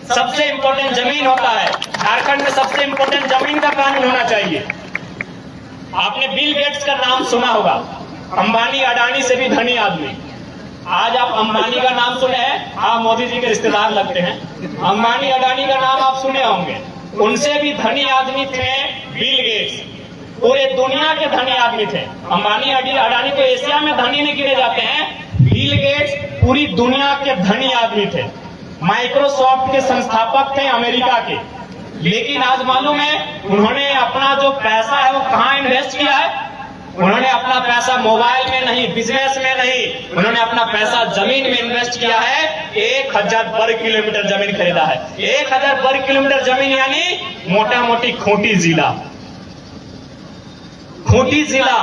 सबसे इंपॉर्टेंट जमीन होता है। झारखंड में सबसे इंपॉर्टेंट जमीन का कानून होना चाहिए। आपने बिल गेट्स का नाम सुना होगा, अंबानी अडानी से भी धनी आदमी। आज आप अंबानी का नाम सुने हैं, आप मोदी जी के रिश्तेदार लगते हैं। अंबानी अडानी का नाम आप सुने होंगे, उनसे भी धनी आदमी थे बिल गेट्स। पूरे दुनिया के धनी आदमी थे। अंबानी अडानी तो एशिया में धनी नहीं गिने जाते हैं, बिल गेट्स पूरी दुनिया के धनी आदमी थे। माइक्रोसॉफ्ट के संस्थापक थे अमेरिका के। लेकिन आज मालूम है उन्होंने अपना जो पैसा है वो कहां इन्वेस्ट किया है? उन्होंने अपना पैसा मोबाइल में नहीं, बिजनेस में नहीं, उन्होंने अपना पैसा जमीन में इन्वेस्ट किया है। 1000 वर्ग किलोमीटर जमीन खरीदा है। 1000 वर्ग किलोमीटर जमीन यानी मोटा मोटी खूंटी जिला। खूंटी जिला।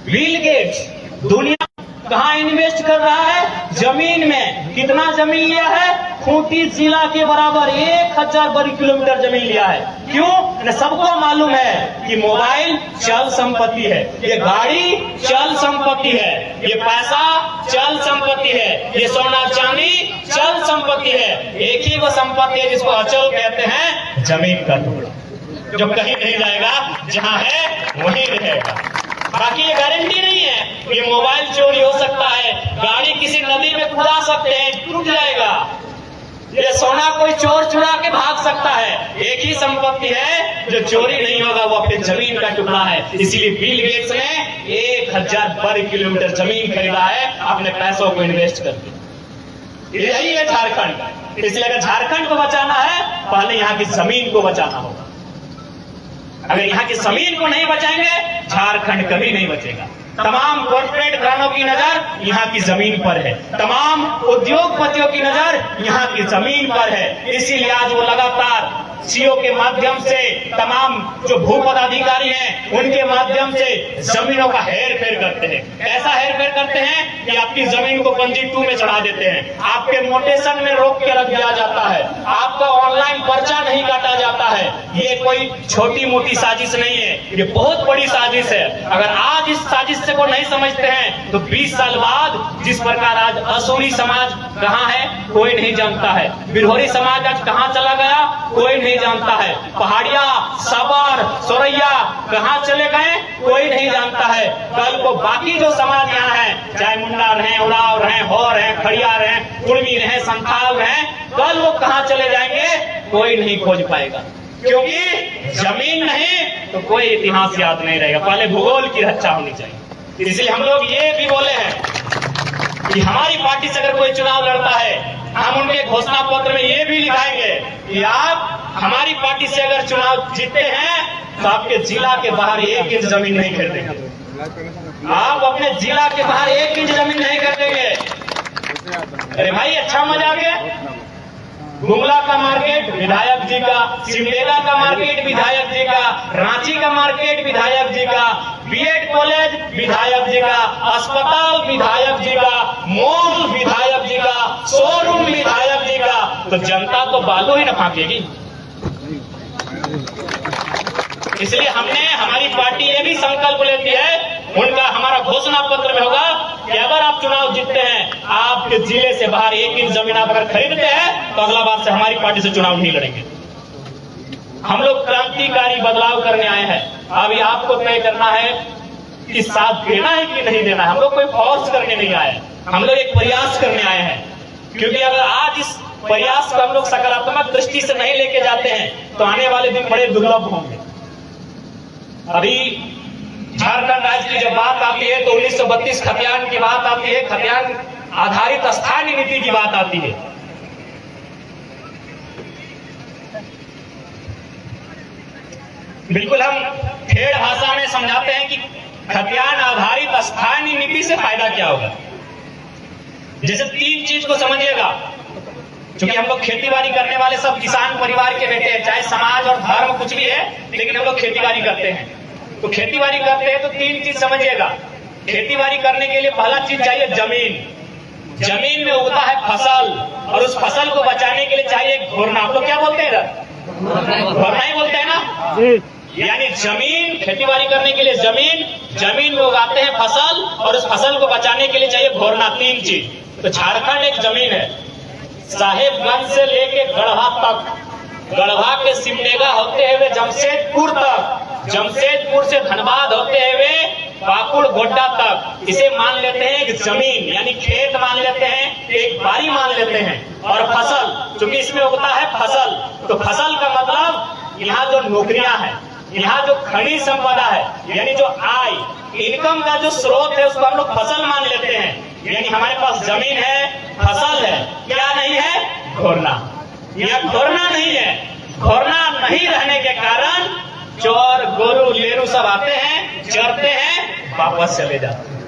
बिल गेट्स दुनिया कहां इन्वेस्ट कर रहा है? जमीन में। कितना जमीन लिया है? खूंटी जिला के बराबर 1000 वर्ग किलोमीटर जमीन लिया है। क्यों? सबको मालूम है कि मोबाइल चल संपत्ति है, ये गाड़ी चल संपत्ति है, ये पैसा चल संपत्ति है, ये सोना चांदी चल संपत्ति है। एक ही वो संपत्ति है जिसको अचल कहते हैं, जमीन का टुकड़ा, जो कहीं नहीं जाएगा, जहां है वहीं रहेगा। बाकी ये गारंटी नहीं है। ये मोबाइल चोरी हो सकता है, गाड़ी किसी नदी में कूदा सकते हैं, टूट जाएगा। ये सोना कोई चोर चुरा के भाग सकता है। एक ही संपत्ति है जो चोरी नहीं होगा, वो अपनी जमीन का टुकड़ा है। इसीलिए बिल गेट्स ने 1000 वर्ग किलोमीटर जमीन खरीदा है अपने पैसों को इन्वेस्ट करके। यही है झारखंड। इसलिए अगर झारखंड को बचाना है, पहले यहाँ की जमीन को बचाना होगा। अगर यहाँ की जमीन को नहीं बचाएंगे, झारखंड कभी नहीं बचेगा। तमाम कॉर्पोरेट घरानों की नजर यहाँ की जमीन पर है, तमाम उद्योगपतियों की नजर यहाँ की जमीन पर है। इसीलिए आज वो लगातार सीओ के माध्यम से, तमाम जो भू पदाधिकारी हैं उनके माध्यम से जमीनों का हेर फेर करते हैं। ऐसा हेर फेर करते हैं कि आपकी जमीन को पंजी 2 में चढ़ा देते हैं, आपके मोटेशन में रोक के रख दिया जाता है, आपका ऑनलाइन पर्चा नहीं काटा जाता है। ये कोई छोटी मोटी साजिश नहीं है, ये बहुत बड़ी साजिश है। अगर आज इस साजिश को नहीं समझते हैं तो 20 साल बाद जिस प्रकार आज असुरी समाज कहाँ है कोई नहीं जानता है, बिरहोरी समाज आज कहाँ चला गया कोई नहीं जानता है, पहाड़िया, सबर, सोरैया कहाँ चले गए कोई नहीं जानता है। कल को बाकी जो समाज यहाँ है, चाहे मुंडा रहे, उराव रहे, हो रहे, खड़िया रहे, कुर्मी रहे, संथाल रहे, कल वो कहाँ चले जाएंगे कोई नहीं खोज पाएगा। क्योंकि जमीन नहीं तो कोई इतिहास याद नहीं रहेगा। पहले भूगोल की रक्षा होनी चाहिए। इसलिए हम लोग ये भी बोले हैं कि हमारी पार्टी से अगर कोई चुनाव लड़ता है, हम उनके घोषणा पत्र में ये भी लिखाएंगे कि आप हमारी पार्टी से अगर चुनाव जीतते हैं तो आपके जिला के बाहर 1 इंच जमीन नहीं खरीदेंगे। आप अपने जिला के बाहर 1 इंच जमीन नहीं खरीदेंगे। अरे भाई अच्छा मजा आ गया। गुमला का मार्केट विधायक जी का, सिमडेगा का मार्केट विधायक जी का, रांची का मार्केट विधायक जी का, बीएड कॉलेज विधायक जी का, अस्पताल विधायक जी का, मॉल विधायक जी का, शोरूम विधायक जी का, तो जनता तो बालू ही न फांकेगी। इसलिए हमने, हमारी पार्टी ये भी संकल्प लेती है, उनका हमारा घोषणा पत्र में होगा कि अगर आप चुनाव जीतते हैं, आपके जिले से बाहर 1 इंच जमीन आप अगर खरीदते हैं तो अगला बार से हमारी पार्टी से चुनाव नहीं लड़ेंगे। हम लोग क्रांतिकारी बदलाव करने आए हैं। अभी आपको तय करना है कि साथ देना है कि नहीं देना है। हम लोग कोई फोर्स करने नहीं आए, हम लोग एक प्रयास करने आए हैं। क्योंकि अगर आज इस प्रयास को हम लोग सकारात्मक दृष्टि से नहीं लेके जाते हैं तो आने वाले दिन बड़े दुर्लभ होंगे। अभी झारखंड राज्य की जब बात आती है तो 1932 खतियान की बात आती है, खतियान आधारित स्थानीय नीति की बात आती है। बिल्कुल हम ठेठ भाषा में समझाते हैं कि खतियान आधारित स्थानीय नीति से फायदा क्या होगा। जैसे 3 चीज को समझिएगा। क्योंकि हम लोग खेती बाड़ी करने वाले सब किसान परिवार के बेटे हैं, चाहे समाज और धर्म कुछ भी है, लेकिन हम लोग खेती बाड़ी करते हैं। तो खेती बाड़ी करते हैं तो 3 चीज समझिएगा। खेती बाड़ी करने के लिए पहला चीज चाहिए जमीन। जमीन में उगता है फसल और उस फसल को बचाने के लिए चाहिए घोरना। आप लोग क्या बोलते हैं इधर? घोरना ही बोलते हैं ना। यानी जमीन, खेती बाड़ी करने के लिए जमीन में उगाते हैं फसल और उस फसल को बचाने के लिए चाहिए घोरना। 3 चीज। तो झारखंड एक जमीन है, साहेबगंज से लेके गढ़वा तक, गढ़वा के सिमडेगा होते हुए जमशेदपुर तक, जमशेदपुर से धनबाद होते हुए पाकुड़ गोड्डा तक, इसे मान लेते हैं एक जमीन यानी खेत मान लेते हैं, एक बारी मान लेते हैं। और फसल, क्योंकि इसमें उगता है फसल, तो फसल का मतलब यहाँ जो नौकरियां हैं, यहाँ जो खनिज संपदा है, यानी जो आय इनकम का जो स्रोत है उसको हम लोग फसल मान लेते हैं। यानी हमारे पास जमीन है, फसल है, क्या नहीं है? घोरना। यह घोरना नहीं है। घोरना नहीं रहने के कारण चोर गोरू लेरू सब आते हैं, चरते हैं, वापस चले जाते हैं।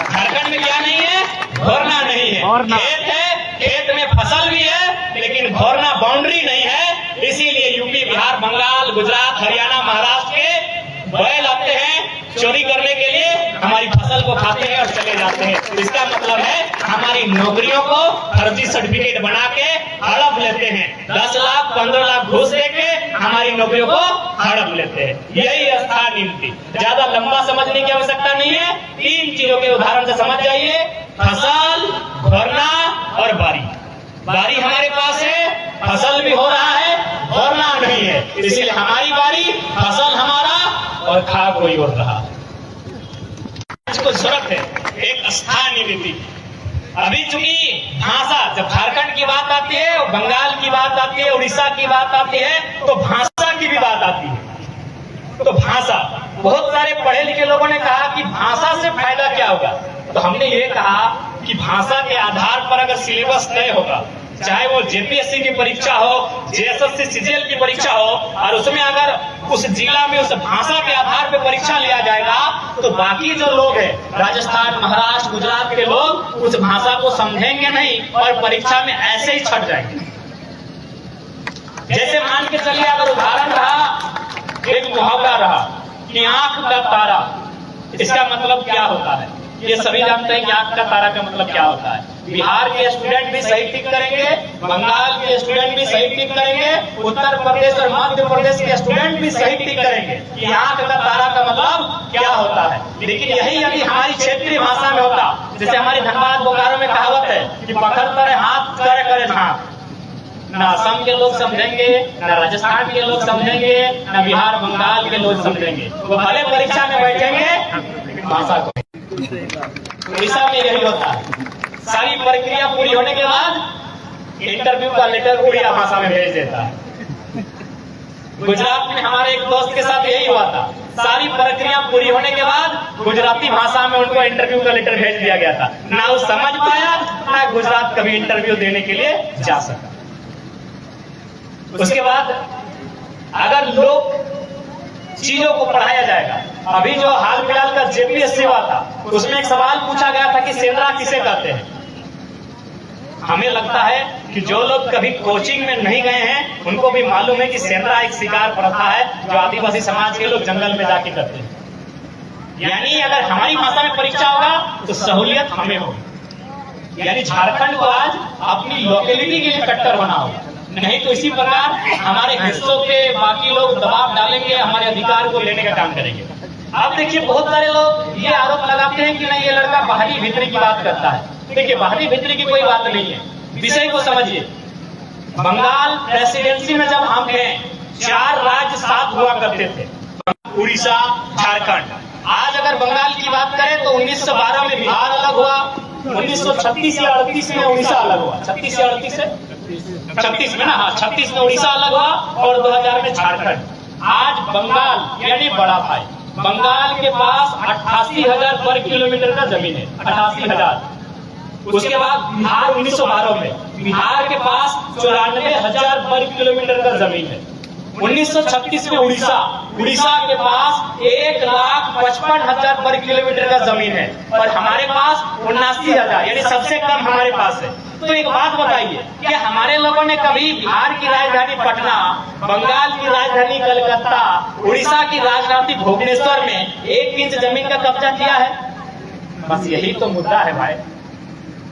झारखंड में क्या नहीं है? घोरना नहीं है। खेत है, खेत में फसल भी है, लेकिन घोरना बाउंड्री नहीं है। इसीलिए यूपी, बिहार, बंगाल, गुजरात, हरियाणा, महाराष्ट्र के बैल आते हैं चोरी करने के लिए, हमारी फसल को खाते हैं और चले जाते हैं। इसका मतलब है हमारी नौकरियों को फर्जी सर्टिफिकेट बना के हड़प लेते हैं। 10 लाख 15 लाख घूस देके हमारी नौकरियों को हड़प लेते हैं। यही स्थान नीति। ज्यादा लंबा समझने की आवश्यकता नहीं है। 3 चीजों के उदाहरण से समझ जाइए, फसल, घोरना और बारी। बारी हमारे पास है, फसल भी हो रहा है, घोरना नहीं है। इसलिए हमारी बारी, फसल हमारा और खा कोई और रहा। इसको जरूरत है एक स्थानीय नीति। अभी चूंकि भाषा, जब झारखंड की बात आती है, बंगाल की बात आती है, उड़ीसा की बात आती है, तो भाषा की भी बात आती है। तो भाषा, बहुत सारे पढ़े लिखे लोगों ने कहा कि भाषा से फायदा क्या होगा, तो हमने ये कहा कि भाषा के आधार पर अगर सिलेबस तय होगा, चाहे वो जेपीएससी की परीक्षा हो, जेएसएससी सीजीएल की परीक्षा हो, और उसमें अगर उस जिला में उस भाषा के आधार पर परीक्षा लिया जाएगा, तो बाकी जो लोग हैं, राजस्थान, महाराष्ट्र, गुजरात के लोग उस भाषा को समझेंगे नहीं और परीक्षा में ऐसे ही छट जाएंगे। जैसे मान के चलिए, अगर उदाहरण रहा, एक मुहावरा रहा कि आंख का तारा, इसका मतलब क्या होता है? ये सभी जानते हैं कि आंख का तारा का मतलब क्या होता है। बिहार के स्टूडेंट भी सही टिक करेंगे, बंगाल के स्टूडेंट भी सही टिक करेंगे, उत्तर प्रदेश और मध्य प्रदेश के स्टूडेंट भी सही टिक करेंगे कि आंख का तारा का मतलब क्या होता है। लेकिन यही यदि हमारी क्षेत्रीय भाषा में होता, जैसे हमारे धनबाद बोकारो में कहावत है कि पकड़ करे हाथ, करे करे हाथ, न असम के लोग समझेंगे, न राजस्थान के लोग समझेंगे, न बिहार बंगाल के लोग समझेंगे। वो भले परीक्षा में बैठेंगे भाषा को। उड़ीसा में यही होता है। सारी प्रक्रिया पूरी होने के बाद इंटरव्यू का लेटर उड़िया भाषा में भेज देता है। गुजरात में हमारे एक दोस्त के साथ यही हुआ था। सारी प्रक्रिया पूरी होने के बाद गुजराती भाषा में उनको इंटरव्यू का लेटर भेज दिया गया था। ना वो समझ पाया, ना गुजरात कभी इंटरव्यू देने के लिए जा सका। उसके बाद अगर लोग चीजों को पढ़ाया जाएगा, अभी जो हाल फिलहाल का जेपीएससी हुआ था, उसमें एक सवाल पूछा गया था कि सेंद्रा किसे कहते हैं। हमें लगता है कि जो लोग कभी कोचिंग में नहीं गए हैं उनको भी मालूम है कि सेंद्रा एक शिकार प्रथा है जो आदिवासी समाज के लोग जंगल में जाके करते हैं। यानी अगर हमारी भाषा में परीक्षा होगा तो सहूलियत हमें होगी। यानी झारखंड को आज अपनी लोकेलिटी के लिए कट्टर बना होगा, नहीं तो इसी प्रकार हमारे हिस्सों पे बाकी लोग दबाव डालेंगे, हमारे अधिकार को लेने का काम करेंगे। अब देखिए, बहुत सारे लोग ये आरोप लगाते हैं कि नहीं, ये लड़का बाहरी भीतरी की बात करता है। देखिए, बाहरी भीतरी की कोई बात नहीं है, विषय को समझिए। बंगाल प्रेसिडेंसी में जब हम थे, 4 राज्य साथ हुआ करते थे, उड़ीसा, झारखंड। आज अगर बंगाल की बात करें तो 1912 में बिहार अलग हुआ, 1936 या 38 में उड़ीसा अलग हुआ। 36 या 36 में ना, हाँ 36 में उड़ीसा अलग हुआ और 2000 में झारखंड। आज बंगाल यानी बड़ा भाई, बंगाल के पास 88,000 पर किलोमीटर का जमीन है, 88,000। उसके बाद बिहार 1912 में, बिहार के पास 94,000 पर किलोमीटर का जमीन है। 1936 में उड़ीसा, उड़ीसा के पास 1,55,000 पर किलोमीटर का जमीन है और हमारे पास 79,000, यानी सबसे कम हमारे पास है। तो एक बात बताइए, क्या हमारे लोगों ने कभी बिहार की राजधानी पटना, बंगाल की राजधानी कलकत्ता, उड़ीसा की राजधानी भुवनेश्वर में 1 इंच जमीन का कब्जा किया है? बस यही तो मुद्दा है भाई।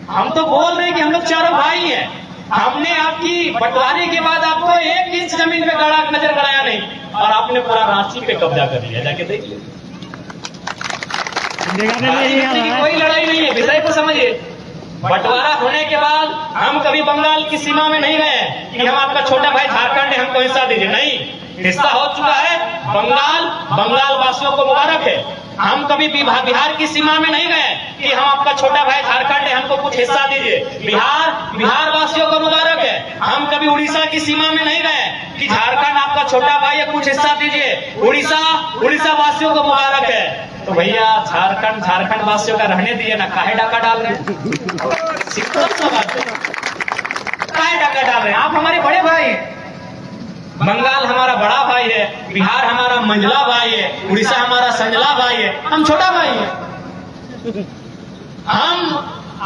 हम तो बोल रहे हैं कि हम लोग चारों भाई हैं। हमने आपकी बंटवारे के बाद आपको 1 इंच जमीन पे गड़ा नजर गड़ाया नहीं, और आपने पूरा रांची पे कब्जा कर लिया। जाके देख लीजिए, कोई लड़ाई नहीं है, विषय को समझिए। बंटवारा होने के बाद हम कभी बंगाल की सीमा में नहीं गए कि हम आपका छोटा भाई झारखंड है, हमको हिस्सा दीजिए। नहीं, हिस्सा हो चुका है। बंगाल वासियों को मुबारक है। हम कभी बिहार की सीमा में नहीं गए कि हम आपका छोटा भाई झारखंड है, हमको कुछ हिस्सा दीजिए। बिहार वासियों को मुबारक है। हम कभी उड़ीसा की सीमा में नहीं गए कि झारखंड आपका छोटा भाई है, कुछ हिस्सा दीजिए। उड़ीसा वासियों को मुबारक है। तो भैया झारखंड वासियों का रहने दिए ना, काहे डाका डाल रहे हैं? सिंपल सा बात है, काहे डाका डाल रहे हैं? आप हमारे बड़े भाई हैं। बंगाल हमारा बड़ा भाई है, बिहार हमारा मंझला भाई है, उड़ीसा हमारा संजला भाई है, हम छोटा भाई है। हम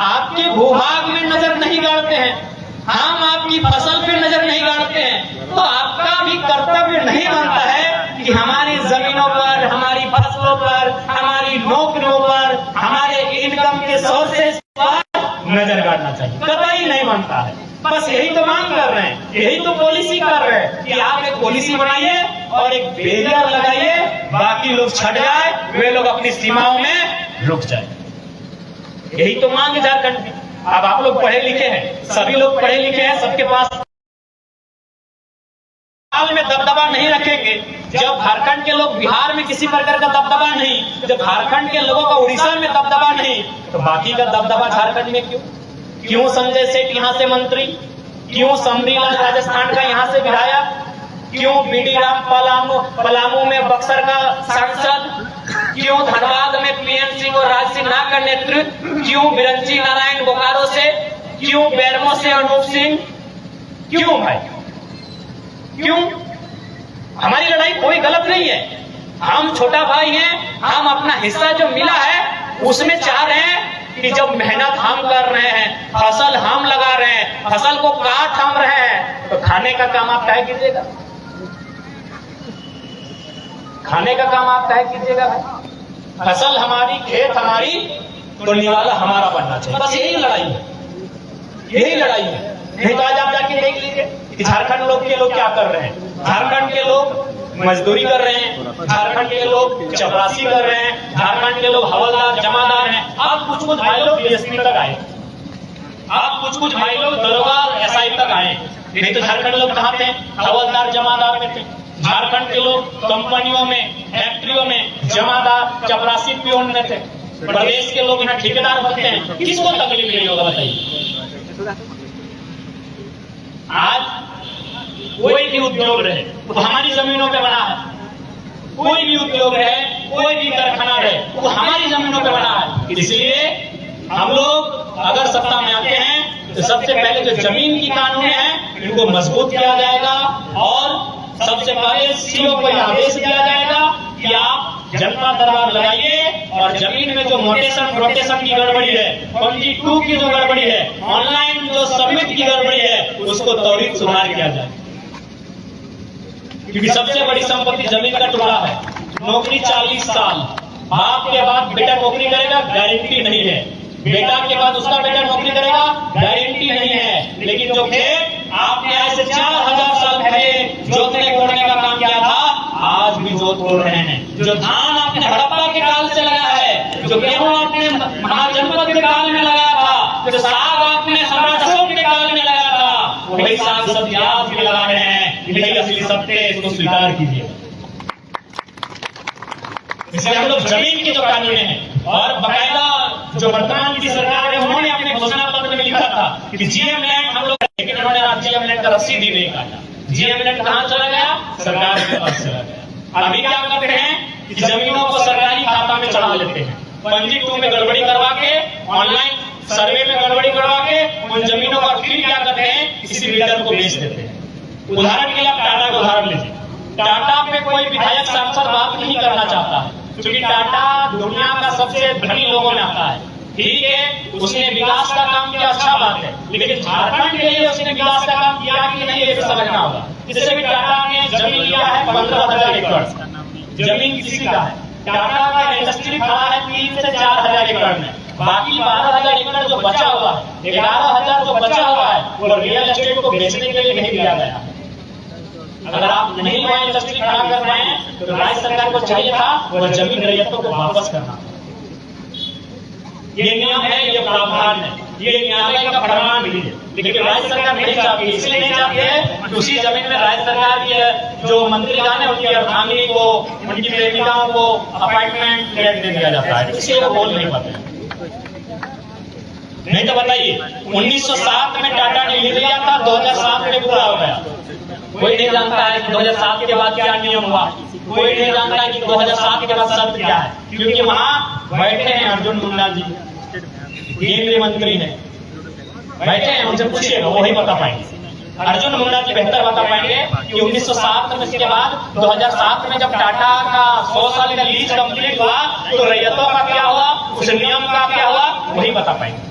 आपके भूभाग में नजर नहीं गाड़ते हैं, हम आपकी फसल पे नजर नहीं गाड़ते हैं। तो आपका भी कर्तव्य नहीं बनता है कि हमारी जमीनों पर, हमारी फसलों पर, हमारी नौकरियों पर, हमारे इनकम के सोर्सेस पर नजर गाड़ना चाहिए। कतई नहीं बनता है। बस यही तो मांग कर रहे हैं, यही तो पॉलिसी कर रहे हैं कि आप एक पॉलिसी बनाइए और एक बैरियर लगाइए, बाकी लोग छट जाए, वे लोग अपनी सीमाओं में रुक जाए। यही तो मांग है झारखंड की। अब आप लोग पढ़े लिखे हैं, सभी लोग पढ़े लिखे हैं, सबके पास बंगाल में दबदबा नहीं रखेंगे। जब झारखंड के लोग बिहार में किसी प्रकार का दबदबा नहीं, जब झारखंड के लोगों का उड़ीसा में दबदबा नहीं, तो बाकी का दबदबा झारखंड में क्यों संजय सेठ यहाँ से मंत्री, क्यों समरीलाल राजस्थान का यहाँ से विधायक, क्यों बीडी राम पलामू में बक्सर का सांसद, क्यों धनबाद में पीएन सिंह और राज सिंह का नेतृत्व, क्यों बिरंची नारायण बोकारो से, क्यों बेरमो से अनूप सिंह, क्यों भाई, क्यों? हमारी लड़ाई कोई गलत नहीं है। हम छोटा भाई हैं, हम अपना हिस्सा जो मिला है उसमें चाह रहे हैं कि जब मेहनत हम कर रहे हैं, फसल हम लगा रहे हैं, फसल को काट हम रहे हैं, तो खाने का काम आप तय कीजिएगा। खाने का काम आप तय कीजिएगा। फसल हमारी, खेत हमारी, तो निवाला हमारा बनना चाहिए। बस यही लड़ाई है, यही लड़ाई है। नहीं तो आज आप जाके देख लीजिए कि झारखंड के लोग क्या कर रहे हैं। झारखंड के लोग मजदूरी कर रहे हैं, झारखंड के लोग चपरासी कर रहे हैं, झारखंड के लोग हवलदार जमादार हैं। आप कुछ भाई लोग डीएसपी तक आए, आप कुछ भाई लोग दरोगा एसआई तक आए। नहीं तो झारखंड लोग कहाँ थे? हवलदार जमादार में थे। झारखंड के लोग कंपनियों में, फैक्ट्रियों में जमादार चपरासी पियोन में थे। प्रदेश के लोग यहाँ ठेकेदार बनते हैं। किसको तकलीफ नहीं होगा बताइए? आज कोई भी उद्योग रहे वो हमारी जमीनों पे बना है, कोई भी उद्योग रहे, कोई भी कारखाना रहे वो हमारी जमीनों पे बना है। इसलिए हम लोग अगर सत्ता में आते हैं तो सबसे पहले जो जमीन की कानून है इनको मजबूत किया जाएगा और सबसे पहले सीओ को आदेश दिया जाएगा कि आप जनता दरबार लगाइए और जमीन में जो रोटेशन की गड़बड़ी है, पंजी 2 की जो गड़बड़ी है, ऑनलाइन जो सबमिट की गड़बड़ी है, उसको त्वरित सुधार किया जाए। क्योंकि सबसे बड़ी संपत्ति जमीन का टुकड़ा है। नौकरी 40 साल, बाप के बाद बेटा नौकरी करेगा, गारंटी नहीं है। बेटा के बाद उसका बेटा नौकरी करेगा, गारंटी नहीं है। लेकिन जो खेत आपने आज से 4000 साल पहले जोतने कोड़ने का काम किया था, आज भी जोत कोड़ रहे हैं। जो धान आपने हड़प्पा के काल से लगाया है, जो गेहूं आपने महाजनपद के काल में लगाया था, जो साग आपने सम्राट अशोक के काल में लगाया था, वही साग सब्जी आज भी लगा रहे हैं। यही असली सत्य है, इसको स्वीकार कीजिए। इसलिए हम लोग जमीन के जो कानून है और बकायदा जो वर्तमान की सरकार है उन्होंने अपने घोषणा पत्र में लिखा था कि जीएम लैंड हम लोग, लेकिन उन्होंने आज जीएम लैंड का रसीद ही नहीं काटा। जीएम लैंड कहां चला गया? सरकार के पास चला गया। अभी क्या करते हैं कि जमीनों को सरकारी खाता में चढ़ा लेते हैं, पंजी 2 में गड़बड़ी करवा के, ऑनलाइन सर्वे में गड़बड़ी करवा के उन जमीनों का फिर क्या करते हैं, किसी बिल्डर को बेच देते हैं। उदाहरण के लिए आप टाटा का उदाहरण लीजिए। टाटा पे कोई विधायक सांसद बात नहीं करना चाहता है क्योंकि टाटा दुनिया का सबसे धनी लोगों में आता है। ठीक है, उसने विकास का काम किया, अच्छा बात है, लेकिन झारखंड के लिए उसने विकास का काम किया कि नहीं ये भी समझना होगा। इससे भी टाटा ने जमीन लिया है 15,000 एकड़ जमीन किसी का है। टाटा का इंडस्ट्री खड़ा है 3 से 4,000 एकड़ में, बाकी 12,000 एकड़ जो बचा हुआ है, 11,000 जो बचा हुआ है वो रियल एस्टेट को बेचने के लिए नहीं दिया गया। अगर आप नहीं वहाँ इंडस्ट्री खड़ा कर रहे हैं तो राज्य सरकार को चाहिए था वह जमीन रैयतों को वापस करना। ये नियम है, ये प्रावधान है। ये न्यायालय का फरमान भी है, लेकिन राज्य सरकार नहीं चाहती। इसलिए नहीं चाहती है, उसी जमीन में राज्य सरकार की जो मंत्रीगण है उनकी अर्धांगिनी को, उनकी प्रेमिकाओं को अपार्टमेंट फ्लैट दे दिया जाता है, इसलिए वो बोल नहीं पाते। नहीं तो बताइए, 1907 में टाटा ने लिख लिया था, 2007 में पूरा हो गया। कोई नहीं जानता है कि 2007 के बाद क्या नियम हुआ, कोई नहीं जानता है कि 2007 के बाद शर्त क्या है, क्योंकि वहां बैठे हैं अर्जुन मुंडा जी, केंद्रीय मंत्री हैं, बैठे हैं, उनसे पूछिएगा वही बता पाएंगे। अर्जुन मुंडा जी बेहतर बता पाएंगे कि 1907 में, इसके बाद 2007 में जब टाटा का 100 साल का लीज कंप्लीट हुआ तो रैयतों का क्या हुआ, उस नियम का क्या हुआ, वही बता पाएंगे।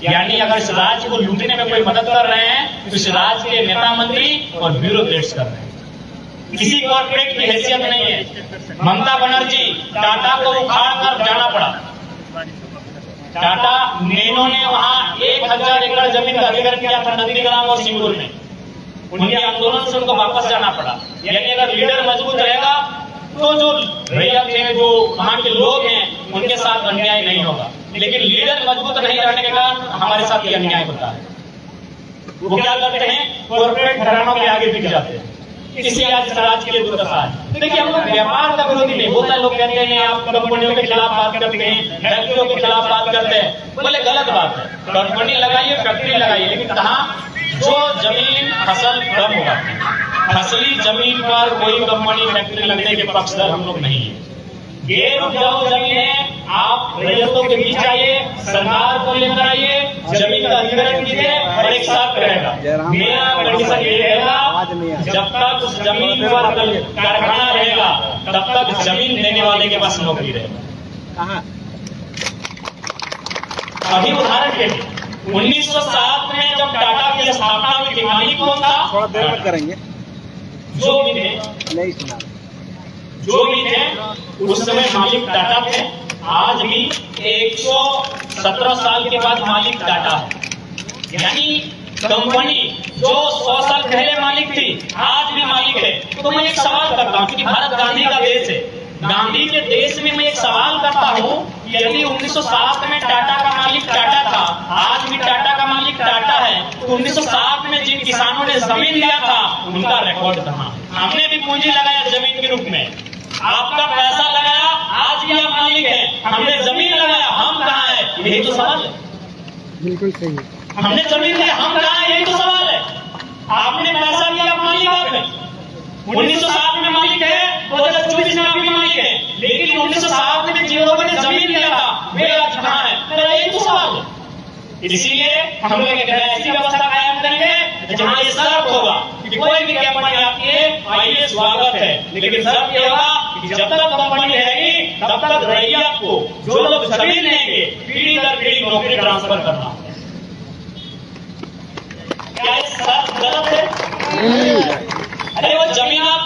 यानी अगर इस राज्य को लूटने में कोई मदद कर रहे हैं तो इस राज्य के नेता मंत्री और ब्यूरोक्रेट्स कर रहे हैं, किसी कॉर्पोरेट की हैसियत नहीं है। ममता बनर्जी, टाटा को उखाड़ कर जाना पड़ा, टाटा नैनो ने वहां 1000 एकड़ जमीन का अधिग्रहण किया था नंदीग्राम और सिंगूर में, उनके आंदोलन से उनको वापस जाना पड़ा। यानी अगर लीडर मजबूत रहेगा तो जो रैयत है, जो वहां के लोग हैं, उनके साथ अन्याय नहीं होगा, लेकिन लीडर मजबूत नहीं रहने के कारण हमारे साथ ये अन्याय होता है। वो क्या करते हैं, कॉर्पोरेट घरानों के आगे बिक जाते हैं, इसलिए आज राज्य के दुर्दशा है। देखिए, हम लोग व्यापार का विरोधी नहीं, बहुत सारे लोग कहते हैं आप कंपनियों के खिलाफ बात करते हैं, फैक्ट्रियों के खिलाफ बात करते हैं, बोले गलत बात है। कंपनी लगाइए, फैक्ट्री लगाइए, लेकिन कहाँ जो जमीन फसल कम होगा, फसली जमीन पर कोई कंपनी फैक्ट्री लगने के पक्षधर हम लोग नहीं है। गैर उपजाऊ जमीन है, आप रैयतों के बीच आइए, सरकार को लेकर आइए, जमीन का अधिग्रहण कीजिए और एक साथ रहेगा। मेरा कंडीशन ये रहेगा, जब तक उस जमीन पर कारखाना रहेगा तब तक जमीन देने वाले के पास नौकरी रहेगा। अभी उदाहरण के लिए 1907 में जब टाटा की स्थापना हुई थी, मालिक कौन था? थोड़ा देर में करेंगे। जो भी थे, नहीं सुना, जो भी थे उस समय मालिक टाटा थे। आज भी 117 साल के बाद मालिक टाटा है। यानी कंपनी जो 100 साल पहले मालिक थी आज भी मालिक है। तो मैं एक सवाल करता हूँ, क्योंकि भारत गांधी का देश है, गांधी के देश में मैं एक सवाल करता हूँ, यदि 1907 में टाटा का मालिक टाटा था, आज भी टाटा का मालिक टाटा है, तो 1907 में जिन किसानों ने जमीन लिया था उनका रिकॉर्ड कहाँ? हमने भी पूंजी लगाया जमीन के रूप में, आपका पैसा लगाया, आज भी आप मालिक है, हमने जमीन लगाया, हम कहाँ है? यही तो सवाल है। बिल्कुल सही है, हमने जमीन लिया, हम कहाँ है? यही तो सवाल है। आपने पैसा लिया, आप मालिक आप हैं। 1907 में मालिक है, 2024 में आप भी मालिक है, लेकिन 1907 में जिन लोगों ने जमीन लिया था वे आज कहाँ है? तो यही तो सवाल है। इसीलिए हम लोग एक ऐसी व्यवस्था कायम करेंगे जहाँ ये शर्त होगा कि कोई भी कंपनी आपकी है, आइए स्वागत है, लेकिन शर्त ये होगा कि जब तक कंपनी रहेगी तब तक रैयत को जो लोग जमीन लेंगे पीढ़ी दर पीढ़ी नौकरी ट्रांसफर करना। क्या ये शर्त गलत है? अरे वो जमीन आप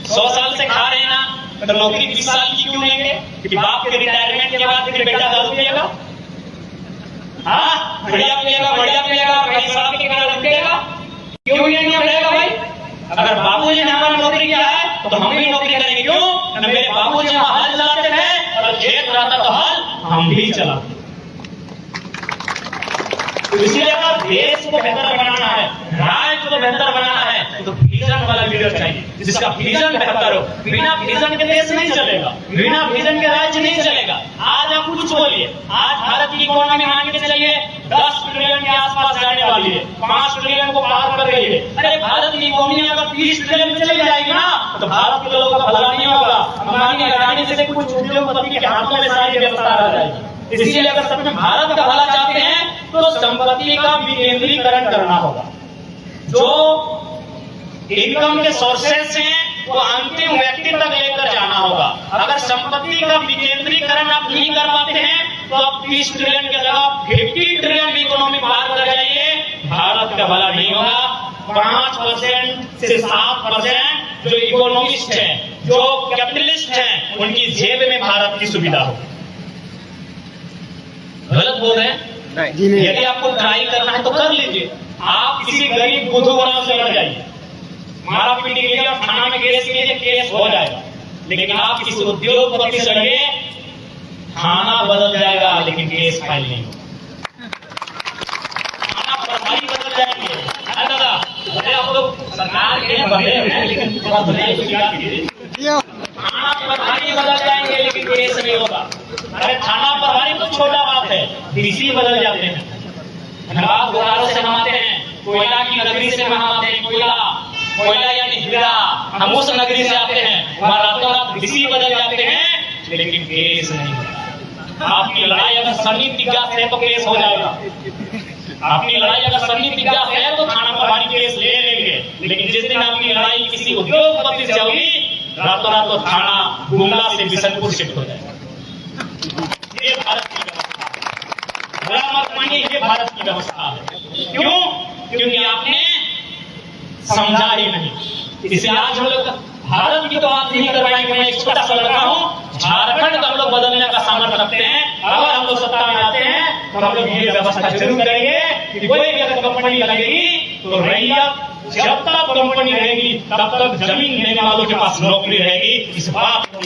100 साल से खा रहे हैं ना, तो नौकरी 20 साल की क्यों लेंगे? कि बाप के रिटायरमेंट के बाद फिर बेटा दारू पिएगा, हाँ बढ़िया पिएगा, कहीं सड़क के किनारे रुकेगा, क्यों ये नियम रहेगा भाई? अगर बाबूजी ने हमारी नौकरी किया है तो हम भी नौकरी करेंगे। क्यों? मेरे बाबूजी वहां हल चलाते थे और खेत रहता तो हल हम भी चलाते। तो इसलिए अगर देश को बेहतर बनाना है, राज्य को बेहतर बनाना है, तो विजन वाला लीडर चाहिए, जिसका विजन बेहतर हो। बिना विजन के देश नहीं चलेगा, बिना विजन के राज्य नहीं चलेगा। आज आप कुछ बोलिए, आज भारत की इकोनॉमी मान के चलिए 10 ट्रिलियन के आसपास जाने वाली है, 5 ट्रिलियन को पार कर रही है। अरे भारत की इकोनॉमी अगर 30 ट्रिलियन चली जाएगी ना, तो भारत के लोगों का भला नहीं होगा। अंबानी अडानी जैसे कुछ उद्योगपति के हाथों में सारी व्यवस्था रह जाएगी। इसलिए अगर सच में भारत का भला चाहते हैं तो संपत्ति का विकेंद्रीकरण करना होगा। जो इनकम के सोर्सेस हैं वो अंतिम व्यक्ति तक लेकर जाना होगा। अगर संपत्ति का विकेंद्रीकरण आप नहीं कर पाते हैं तो आप 30 ट्रिलियन के जगह 50 ट्रिलियन इकोनॉमी पार कर जाइए, भारत का भला नहीं होगा। 5% से 7% जो इकोनॉमिस्ट हैं, जो कैपिटलिस्ट हैं, उनकी जेब में भारत की सुविधा होगी। गलत बोल रहे हैं? यदि आपको ट्राई करना है तो कर लीजिए। आप किसी गरीब बुद्धूगराम से लड़ जाइए, मारा पीटी के लिए थाना में केस कीजिए, केस हो जाएगा। लेकिन आप किसी उद्योगपति से लड़िए, थाना बदल जाएगा लेकिन केस फाइल नहीं होगा। सरकार के बंदे हैं, लेकिन बदले स्वीकार कीजिए। थाना प्रभारी बदल जाएंगे लेकिन केस नहीं होगा। अरे थाना प्रभारी तो छोटा बात है, डीसी बदल जाते हैं। धनबाद बोकारो से हम आते हैं, कोयला की नगरी से हम आते हैं, कोयला यानी हीरा, हम उस नगरी से आते हैं, वहाँ रातों रात डीसी बदल जाते हैं लेकिन केस नहीं होगा। आपकी लड़ाई अगर सन्नी तिग्गा से है तो केस हो जाएगा। आपकी लड़ाई अगर सन्नी तिग्गा से है तो थाना प्रभारी केस ले लेंगे, लेकिन जिस दिन आपकी लड़ाई किसी उद्योगपति से होगी, रातों रात तो थाना गुमला से बिशनपुर शिफ्ट हो जाएगा। ये भारत की व्यवस्था है, बुरा मत मानिए, ये भारत की व्यवस्था है। क्यों? क्योंकि आपने समझा ही नहीं। इसलिए आज हम लोग भारत की तो बात नहीं कर पाएंगे। मैं एक छोटा सा लड़का हूँ, झारखंड का हम लोग बदलने का सामर्थ्य रखते हैं। अगर हम लोग सत्ता में आते हैं तो हम लोग ये व्यवस्था जरूर करेंगे कि कोई भी अगर कंपनी लगेगी तो रैयत, जब तक कंपनी रहेगी तब तक जमीन लेने वालों के पास नौकरी रहेगी। इस बात को